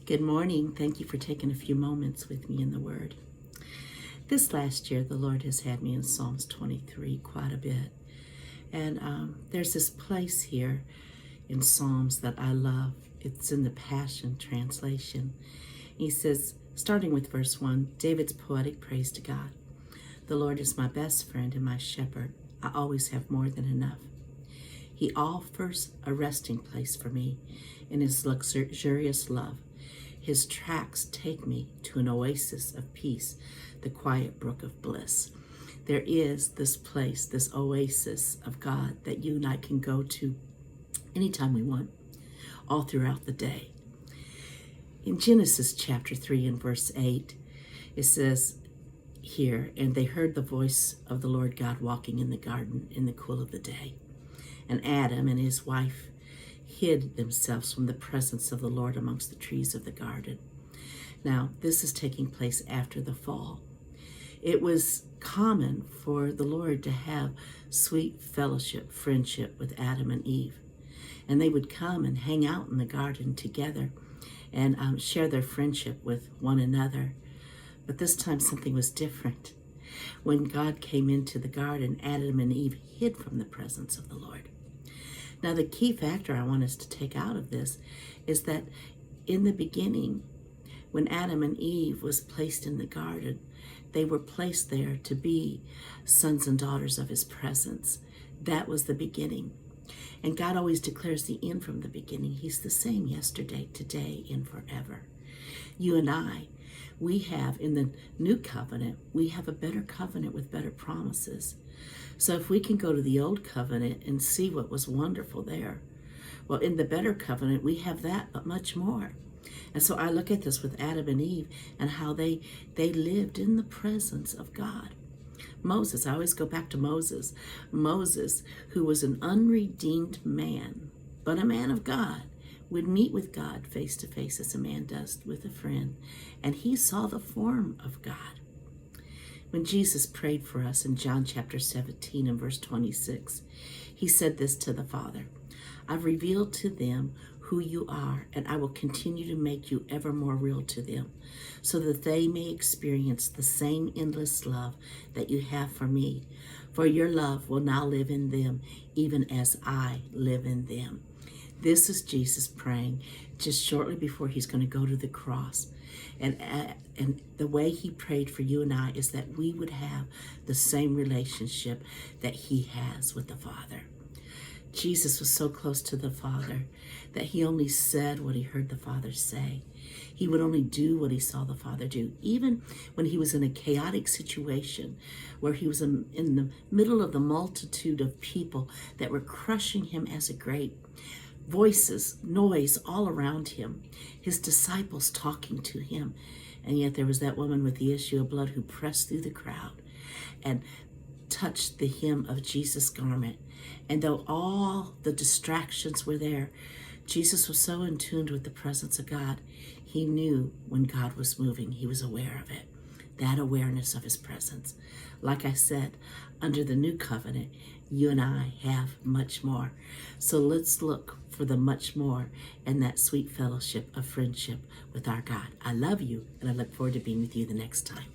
Good morning. Thank you for taking a few moments with me in the Word. This last year, the Lord has had me in Psalms 23 quite a bit. And there's this place here in Psalms that I love. It's in the Passion Translation. He says, starting with verse 1, David's poetic praise to God. The Lord is my best friend and my shepherd. I always have more than enough. He offers a resting place for me in his luxurious love. His tracks take me to an oasis of peace, the quiet brook of bliss. There is this place, this oasis of God that you and I can go to anytime we want, all throughout the day. In Genesis chapter 3 and verse 8, it says here, and they heard the voice of the Lord God walking in the garden in the cool of the day. And Adam and his wife hid themselves from the presence of the Lord amongst the trees of the garden. Now, this is taking place after the fall. It was common for the Lord to have sweet fellowship, friendship with Adam and Eve. And they would come and hang out in the garden together and share their friendship with one another. But this time something was different. When God came into the garden, Adam and Eve hid from the presence of the Lord. Now, the key factor I want us to take out of this is that in the beginning, when Adam and Eve was placed in the garden, they were placed there to be sons and daughters of his presence. That was the beginning. And God always declares the end from the beginning. He's the same yesterday, today, and forever. You and I, we have in the new covenant, we have a better covenant with better promises. So if we can go to the old covenant and see what was wonderful there, well, in the better covenant, we have that, but much more. And so I look at this with Adam and Eve and how they lived in the presence of God. Moses, I always go back to Moses. Moses, who was an unredeemed man, but a man of God, would meet with God face to face as a man does with a friend. And he saw the form of God. When Jesus prayed for us in John chapter 17 and verse 26, he said this to the Father, I've revealed to them who you are, and I will continue to make you ever more real to them, so that they may experience the same endless love that you have for me. For your love will now live in them, even as I live in them. This is Jesus praying just shortly before he's going to go to the cross. And the way he prayed for you and I is that we would have the same relationship that he has with the Father. Jesus was so close to the Father that he only said what he heard the Father say. He would only do what he saw the Father do. Even when he was in a chaotic situation where he was in the middle of the multitude of people that were crushing him as a grape, voices, noise all around him, his disciples talking to him. And yet there was that woman with the issue of blood who pressed through the crowd and touched the hem of Jesus' garment. And though all the distractions were there, Jesus was so in tune with the presence of God, he knew when God was moving. He was aware of it. That awareness of his presence. Like I said, under the new covenant, you and I have much more. So let's look for the much more and that sweet fellowship of friendship with our God. I love you, and I look forward to being with you the next time.